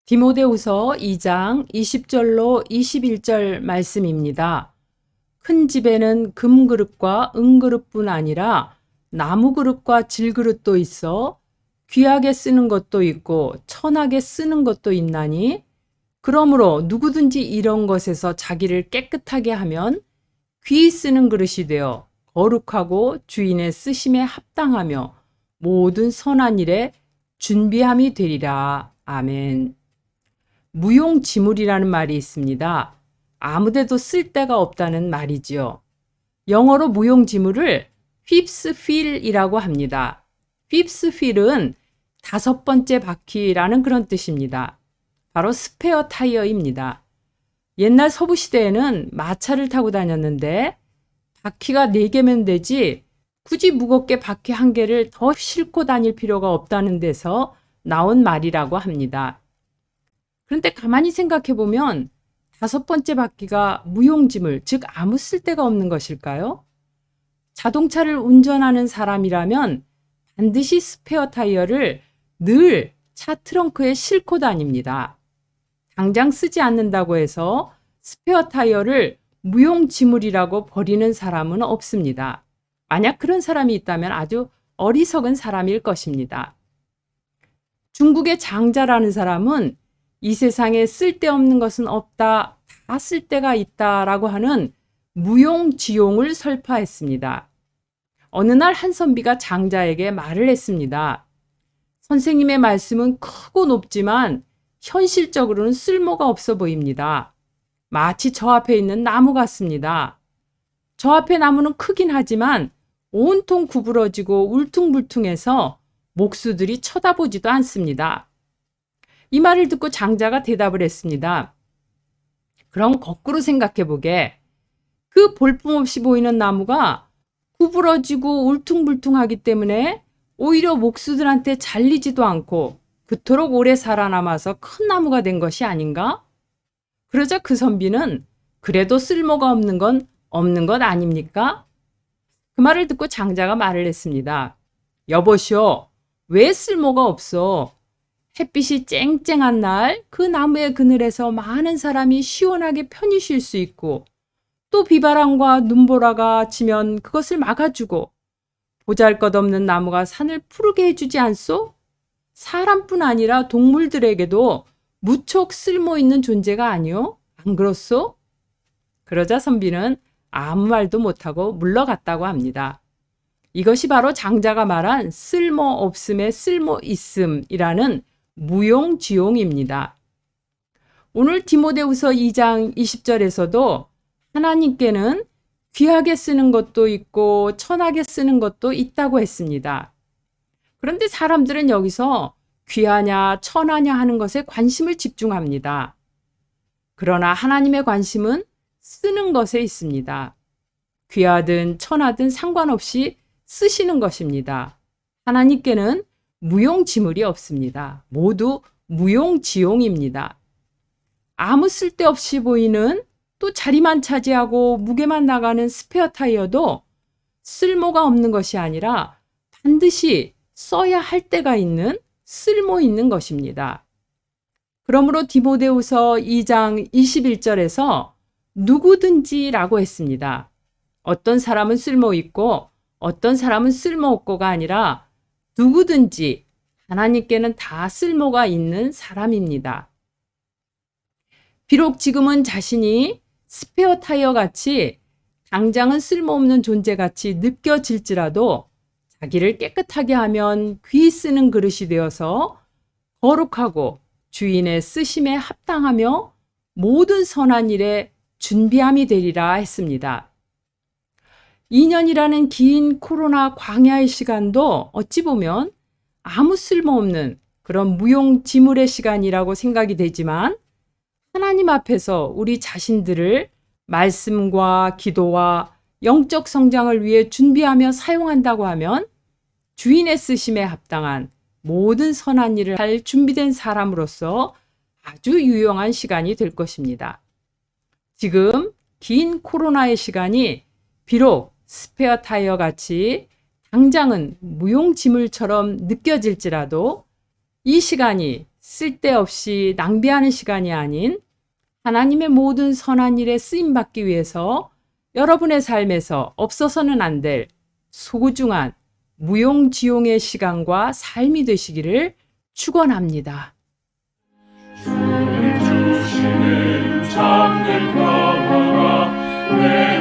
디모데후서 2장 20절로 21절 말씀입니다. 큰 집에는 금그릇과 은그릇뿐 아니라 나무그릇과 질그릇도 있어 귀하게 쓰는 것도 있고 천하게 쓰는 것도 있나니 그러므로 누구든지 이런 것에서 자기를 깨끗하게 하면 귀히 쓰는 그릇이 되어 거룩하고 주인의 쓰심에 합당하며 모든 선한 일에 준비함이 되리라. 아멘. 무용지물이라는 말이 있습니다. 아무데도 쓸 데가 없다는 말이지요. 영어로 무용지물을 fifth wheel이라고 합니다. fifth wheel은 다섯 번째 바퀴라는 그런 뜻입니다. 바로 스페어 타이어입니다. 옛날 서부 시대에는 마차를 타고 다녔는데 바퀴가 4개면 되지 굳이 무겁게 바퀴 1개를 더 싣고 다닐 필요가 없다는 데서 나온 말이라고 합니다. 그런데 가만히 생각해 보면 다섯 번째 바퀴가 무용지물, 즉 아무 쓸데가 없는 것일까요? 자동차를 운전하는 사람이라면 반드시 스페어 타이어를 늘 차 트렁크에 싣고 다닙니다. 당장 쓰지 않는다고 해서 스페어 타이어를 무용지물이라고 버리는 사람은 없습니다. 만약 그런 사람이 있다면 아주 어리석은 사람일 것입니다. 중국의 장자라는 사람은 이 세상에 쓸데없는 것은 없다, 다 쓸데가 있다라고 하는 무용지용을 설파했습니다. 어느 날 한 선비가 장자에게 말을 했습니다. 선생님의 말씀은 크고 높지만 현실적으로는 쓸모가 없어 보입니다. 마치 저 앞에 있는 나무 같습니다. 저 앞에 나무는 크긴 하지만 온통 구부러지고 울퉁불퉁해서 목수들이 쳐다보지도 않습니다. 이 말을 듣고 장자가 대답을 했습니다. 그럼 거꾸로 생각해 보게. 그 볼품없이 보이는 나무가 구부러지고 울퉁불퉁하기 때문에 오히려 목수들한테 잘리지도 않고 그토록 오래 살아남아서 큰 나무가 된 것이 아닌가? 그러자 그 선비는 그래도 쓸모가 없는 건 없는 것 아닙니까? 그 말을 듣고 장자가 말을 했습니다. 여보시오, 왜 쓸모가 없어? 햇빛이 쨍쨍한 날 그 나무의 그늘에서 많은 사람이 시원하게 편히 쉴 수 있고 또 비바람과 눈보라가 치면 그것을 막아주고 보잘것없는 나무가 산을 푸르게 해주지 않소? 사람뿐 아니라 동물들에게도 무척 쓸모있는 존재가 아니오? 안 그렇소? 그러자 선비는 아무 말도 못하고 물러갔다고 합니다. 이것이 바로 장자가 말한 쓸모없음의 쓸모있음이라는 무용지용입니다. 오늘 디모데후서 2장 20절에서도 하나님께는 귀하게 쓰는 것도 있고 천하게 쓰는 것도 있다고 했습니다. 그런데 사람들은 여기서 귀하냐 천하냐 하는 것에 관심을 집중합니다. 그러나 하나님의 관심은 쓰는 것에 있습니다. 귀하든 천하든 상관없이 쓰시는 것입니다. 하나님께는 무용지물이 없습니다. 모두 무용지용입니다. 아무 쓸데없이 보이는 또 자리만 차지하고 무게만 나가는 스페어 타이어도 쓸모가 없는 것이 아니라 반드시 써야 할 때가 있는 쓸모 있는 것입니다. 그러므로 디모데후서 2장 21절에서 누구든지라고 했습니다. 어떤 사람은 쓸모 있고 어떤 사람은 쓸모 없고가 아니라 누구든지 하나님께는 다 쓸모가 있는 사람입니다. 비록 지금은 자신이 스페어 타이어 같이 당장은 쓸모없는 존재 같이 느껴질지라도 자기를 깨끗하게 하면 귀히 쓰는 그릇이 되어서 거룩하고 주인의 쓰심에 합당하며 모든 선한 일에 준비함이 되리라 했습니다. 2년이라는 긴 코로나 광야의 시간도 어찌 보면 아무 쓸모없는 그런 무용지물의 시간이라고 생각이 되지만 하나님 앞에서 우리 자신들을 말씀과 기도와 영적 성장을 위해 준비하며 사용한다고 하면 주인의 쓰심에 합당한 모든 선한 일을 할 준비된 사람으로서 아주 유용한 시간이 될 것입니다. 지금 긴 코로나의 시간이 비록 스페어 타이어 같이 당장은 무용지물처럼 느껴질지라도 이 시간이 쓸데없이 낭비하는 시간이 아닌 하나님의 모든 선한 일에 쓰임받기 위해서 여러분의 삶에서 없어서는 안 될 소중한 무용지용의 시간과 삶이 되시기를 축원합니다. 주님 주시는 참된 평화가 내